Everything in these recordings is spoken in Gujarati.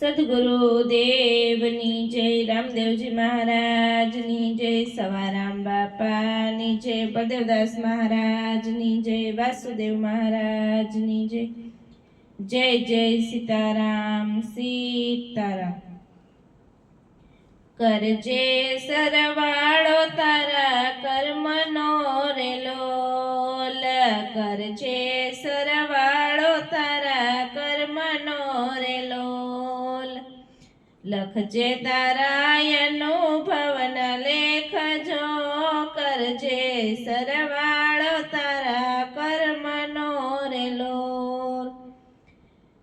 સદગુરુદેવની જય, રામદેવજી મહારાજની જય, સવારામ બાપાની જય, બળદેવદાસ મહારાજની જય, વાસુદેવ મહારાજની જય. જય જય સીતારામ સીતારામ. કરજે સરવાળો તારા કર્મનો રે લોલ, કરજે સરવાળો તારા કર્મનો રે લોલ. લખજે તારા અનુભવના લેખજો, કરજે સરવાળો તારા કર્મનો રે લોલ.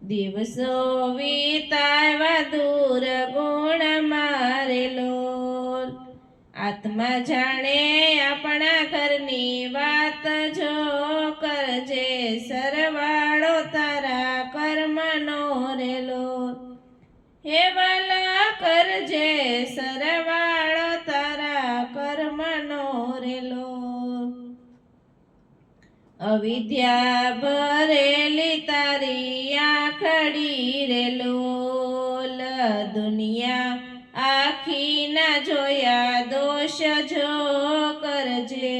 દિવસો વીતાવ્યા દૂર ગુણ મારે લોલ, આત્મા જાણે આપણા ઘરની વાત જો, કરજે સરવાળો તારા કર્મનો રે લોલ. હે વાલા કરજે સરવાળો તારા કર્મનો રે લોલ. અવિદ્યા ભરેલી તારી આંખડી રે લોલ, દુનિયા આખી ના જોયા દોષ જો, કરજે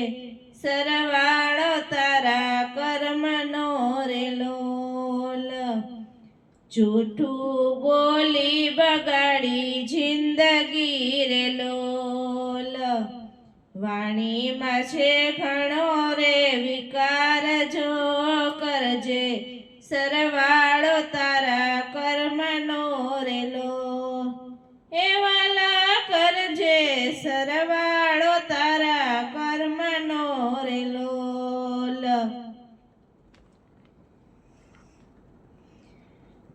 સરવાળો તારા કર્મનો રે લોલ. જૂઠું બોલી બગાડી જિંદગી રે લોલ, વાણીમાં છે ઘણો રે વિકાર જો, કરજે સરવાળો તારા કર્મનો રે લોલ. હે વાલા કરજે સરવાળો તારા કર્મનો રે લોલ.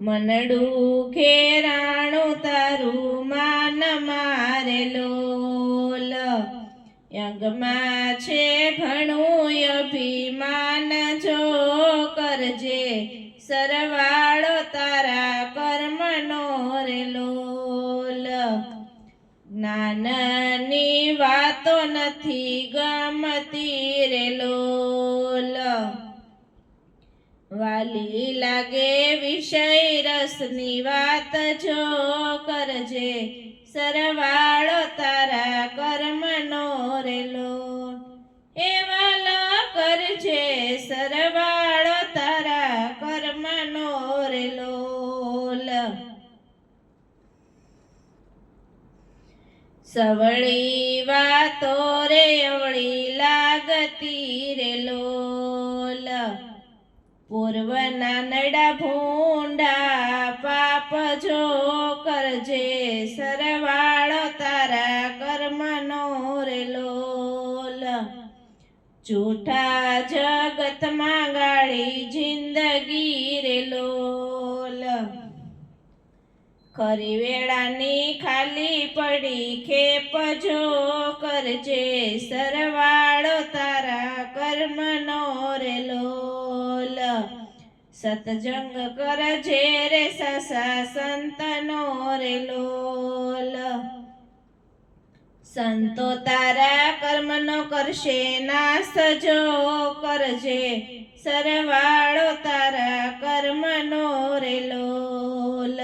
મનડું ઘેરાણું તારું માન મારે લોલ, યંગમાં છે ઘણું અભિમાન જો, કરજે સરવાળો તારા કર્મનો રે લોલ. જ્ઞાનની વાતો નથી ગમતી રે લોલ, વાલી લાગે વિષય રસની વાત જો, કરજે સરવાળો તારા કર્મનો રે લોલ. એ વાલા કરજે સરવાળો તારા કર્મનો રે લોલ. સવળી વાતો રે અવળી લાગતી રે લોલ, પૂર્વના નડા ભૂંડા પાપ જો, કરજે સરવાળો તારા કર્મનો રે લોલ. જૂઠા જગતમાં ગાળી જિંદગી રે લોલ, ખરી વેળાની ખાલી પડી ખેપ જો, કરજે સરવાળો તારા કર્મનો રે લોલ. સતજંગ કરજે રે સસા સંતનો રે લોલ, સંતો તારા કર્મનો કરશે નાશ જો, કરજે સરવાળો તારા કર્મનો રે લોલ.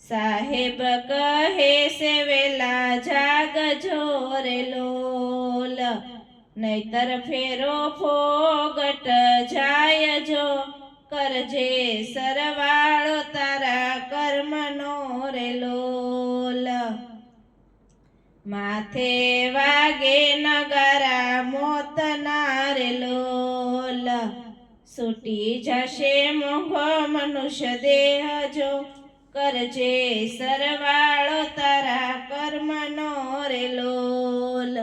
સાહેબ કહે છે વેલા જાગજો રે લોલ, નહીતર ફેરો ફોગટ જાય જો, કરજે સરવાળો તારા કર્મનો રે લોલ. માથે વાગે નગારા મોતના રે લોલ, છૂટી જશે મોંઘો મનુષ્ય દેહ જો, કરજે સરવાળો તારા કર્મનો રે લોલ.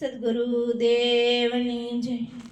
સદગુરુદેવની જય.